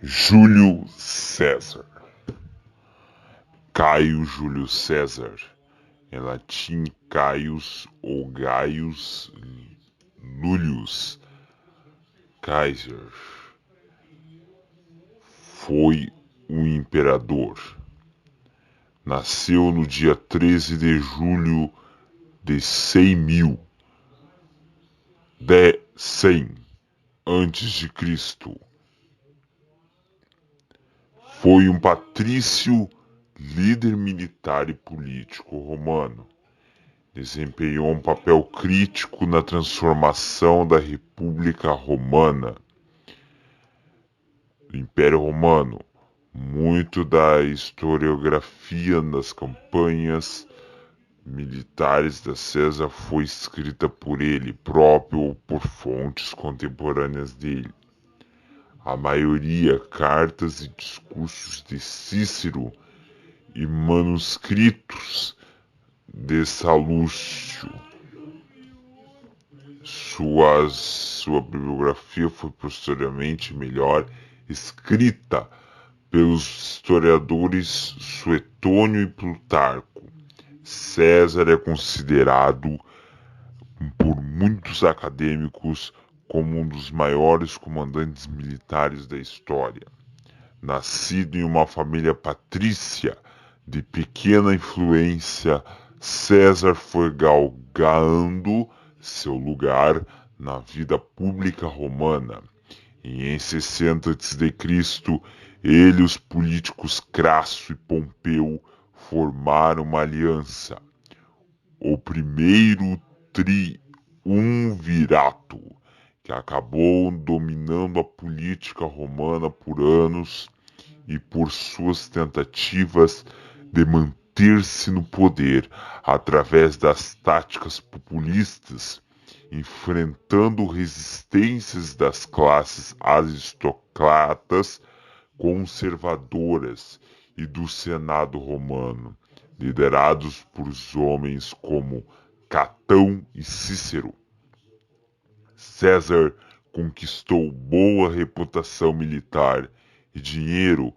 Júlio César. Caio Júlio César, em latim Caius ou Gaius Iulius Caesar, foi um imperador. Nasceu no dia 13 de julho de 100 antes de Cristo. Foi um patrício, líder militar e político romano. Desempenhou um papel crítico na transformação da República Romana, do Império Romano. Muito da historiografia das campanhas militares da César foi escrita por ele próprio ou por fontes contemporâneas dele. A maioria, cartas e discursos de Cícero e manuscritos de Salúcio. Sua bibliografia foi posteriormente melhor escrita pelos historiadores Suetônio e Plutarco. César é considerado por muitos acadêmicos como um dos maiores comandantes militares da história. Nascido em uma família patrícia de pequena influência, César foi galgando seu lugar na vida pública romana. E em 60 a.C., ele e os políticos Crasso e Pompeu formaram uma aliança, o primeiro triunvirato, que acabou dominando a política romana por anos e por suas tentativas de manter-se no poder através das táticas populistas, enfrentando resistências das classes aristocratas conservadoras e do Senado romano, liderados por homens como Catão e Cícero. César conquistou boa reputação militar e dinheiro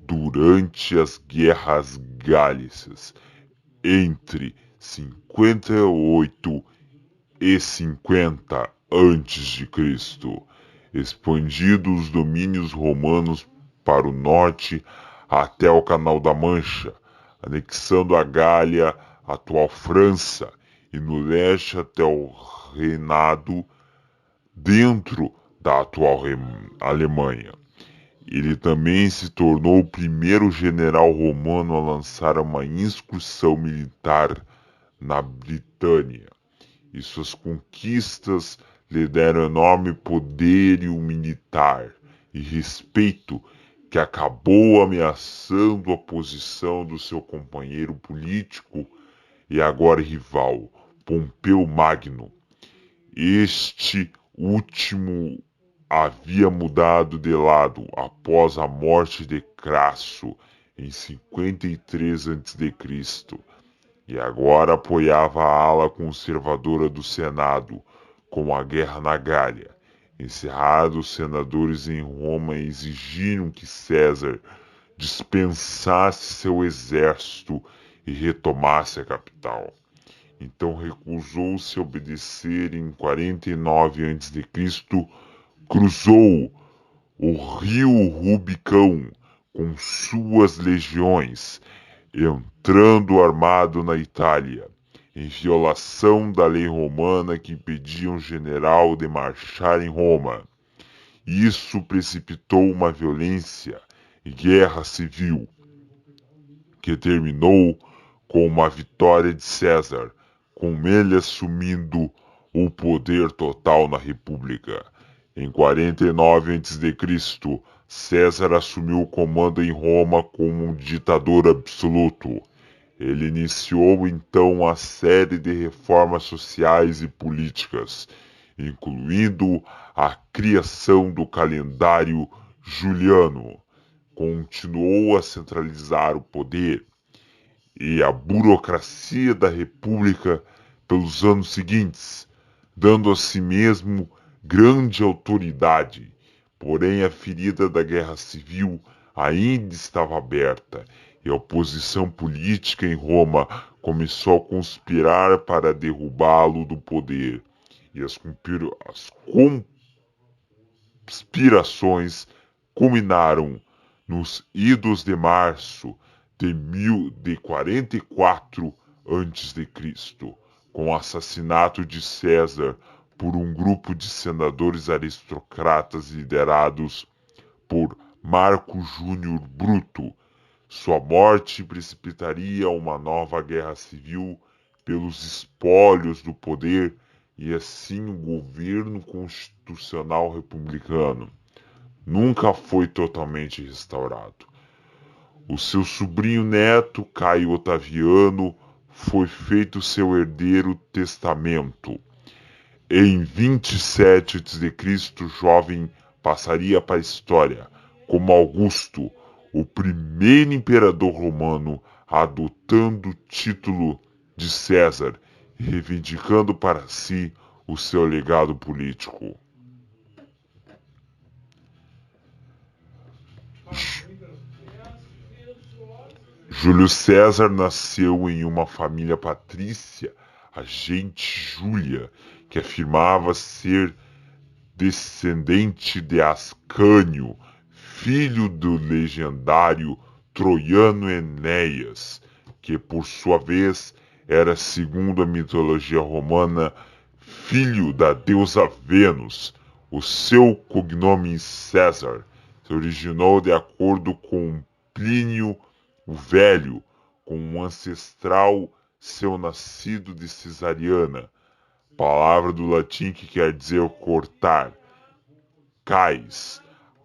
durante as guerras gálicas entre 58 e 50 a.C., expandindo os domínios romanos para o norte até o Canal da Mancha, anexando a Gália, atual França, e no leste até o reinado dentro da atual Alemanha. Ele também se tornou o primeiro general romano a lançar uma incursão militar na Britânia, e suas conquistas lhe deram enorme poderio militar e respeito que acabou ameaçando a posição do seu companheiro político e agora rival, Pompeu Magno. Este último havia mudado de lado após a morte de Crasso em 53 a.C. e agora apoiava a ala conservadora do Senado com a guerra na Gália. Encerrados, os senadores em Roma exigiram que César dispensasse seu exército e retomasse a capital. Então recusou-se a obedecer e em 49 a.C. cruzou o rio Rubicão com suas legiões, entrando armado na Itália, em violação da lei romana que impedia um general de marchar em Roma. Isso precipitou uma violência e guerra civil, que terminou com uma vitória de César, com ele assumindo o poder total na República. Em 49 a.C., César assumiu o comando em Roma como um ditador absoluto. Ele iniciou então a série de reformas sociais e políticas, incluindo a criação do calendário juliano. Continuou a centralizar o poder e a burocracia da República pelos anos seguintes, dando a si mesmo grande autoridade, Porém, a ferida da guerra civil ainda estava aberta e a oposição política em Roma começou a conspirar para derrubá-lo do poder. E as conspirações culminaram nos idos de março de 44 a.C., com o assassinato de César por um grupo de senadores aristocratas liderados por Marco Júnior Bruto. Sua morte precipitaria uma nova guerra civil pelos espólios do poder e assim o governo constitucional republicano nunca foi totalmente restaurado. O seu sobrinho neto, Caio Otaviano, foi feito seu herdeiro testamento. Em 27 a.C., jovem passaria para a história como Augusto, o primeiro imperador romano adotando o título de César, reivindicando para si o seu legado político. Júlio César nasceu em uma família patrícia, a gente Júlia, que afirmava ser descendente de Ascânio, filho do legendário troiano Enéas, que por sua vez era, segundo a mitologia romana, filho da deusa Vênus. O seu cognome César se originou de acordo com Plínio o Velho, com um ancestral seu nascido de cesariana, palavra do latim que quer dizer cortar. Cais.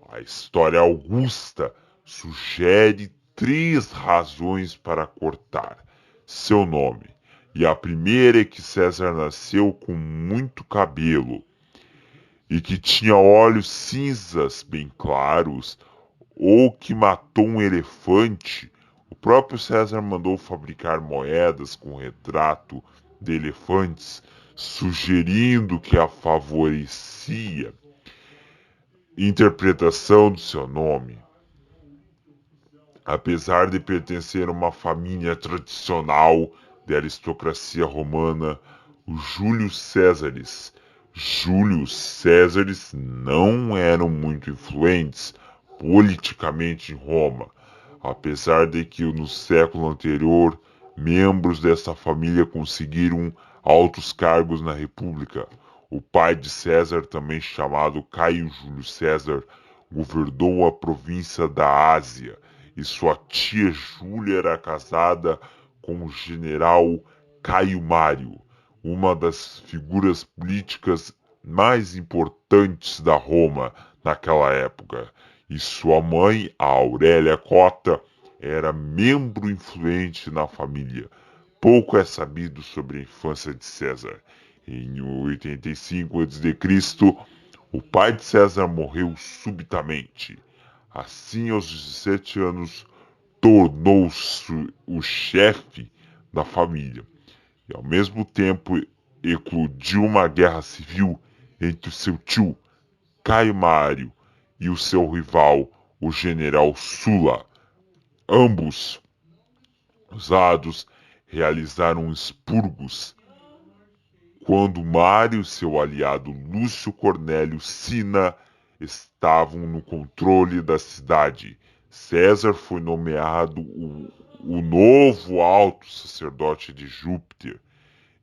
A história augusta sugere 3 razões para cortar seu nome. E a primeira é que César nasceu com muito cabelo e que tinha olhos cinzas bem claros, ou que matou um elefante. O próprio César mandou fabricar moedas com retrato de elefantes, sugerindo que a favorecia interpretação do seu nome. Apesar de pertencer a uma família tradicional de aristocracia romana, os Júlios Césares não eram muito influentes politicamente em Roma, apesar de que no século anterior membros dessa família conseguiram altos cargos na República. O pai de César, também chamado Caio Júlio César, governou a província da Ásia, e sua tia Júlia era casada com o general Caio Mário, uma das figuras políticas mais importantes da Roma naquela época. E sua mãe, a Aurélia Cota, era membro influente na família. Pouco é sabido sobre a infância de César. Em 85 a.C., o pai de César morreu subitamente. Assim, aos 17 anos, tornou-se o chefe da família. E ao mesmo tempo eclodiu uma guerra civil entre seu tio, Caio Mário, e o seu rival, o general Sulla. Ambos usados realizaram expurgos quando Mário e seu aliado Lúcio Cornélio Cinna estavam no controle da cidade. César foi nomeado o novo alto sacerdote de Júpiter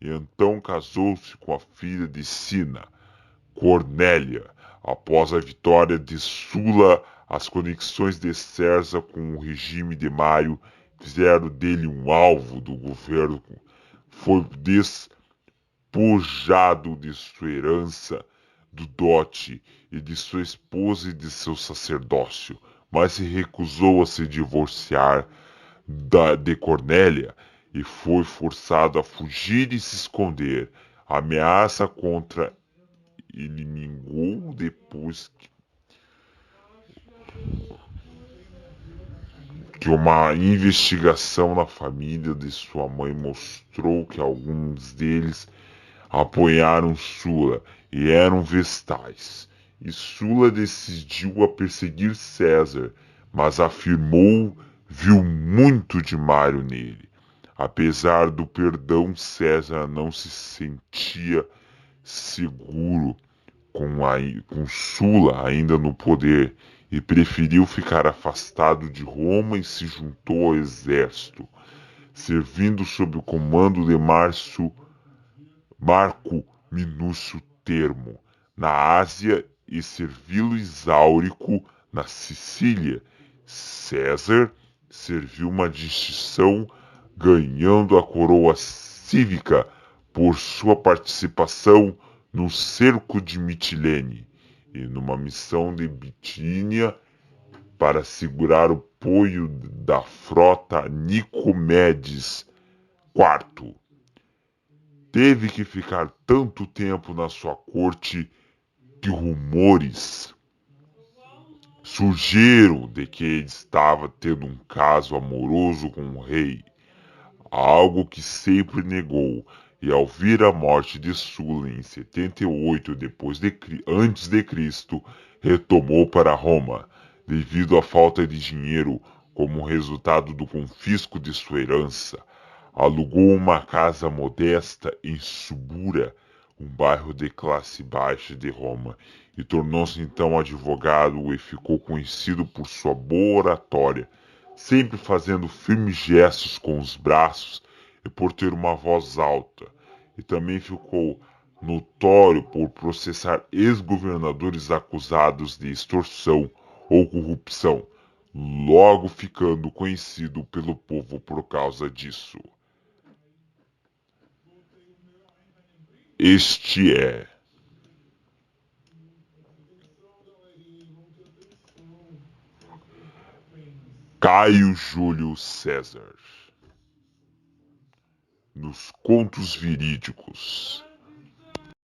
e então casou-se com a filha de Cinna, Cornélia. Após a vitória de Sulla, as conexões de César com o regime de Mário fizeram dele um alvo do governo. Foi despojado de sua herança, do dote e de sua esposa e de seu sacerdócio, mas se recusou a se divorciar de Cornélia e foi forçado a fugir e se esconder. A ameaça contra ele minguou depois que uma investigação na família de sua mãe mostrou que alguns deles apoiaram Sulla e eram vestais. e Sula decidiu a perseguir César, mas afirmou viu muito de Mário nele. Apesar do perdão, César não se sentia seguro com Sula ainda no poder e preferiu ficar afastado de Roma e se juntou ao exército, servindo sob o comando de Marco Minúcio Termo na Ásia e Servilo Exáurico na Sicília. César serviu uma distinção ganhando a coroa cívica por sua participação no cerco de Mitilene e numa missão de Bitínia para segurar o apoio da frota Nicomedes IV. Teve que ficar tanto tempo na sua corte que rumores surgiram de que ele estava tendo um caso amoroso com o rei, algo que sempre negou, e ao vir a morte de Sula em 78 antes de Cristo, retomou para Roma, devido à falta de dinheiro como resultado do confisco de sua herança. Alugou uma casa modesta em Subura, um bairro de classe baixa de Roma, e tornou-se então advogado e ficou conhecido por sua boa oratória, sempre fazendo firmes gestos com os braços e por ter uma voz alta. E também ficou notório por processar ex-governadores acusados de extorsão ou corrupção, logo ficando conhecido pelo povo por causa disso. Este é Caio Júlio César, nos contos verídicos.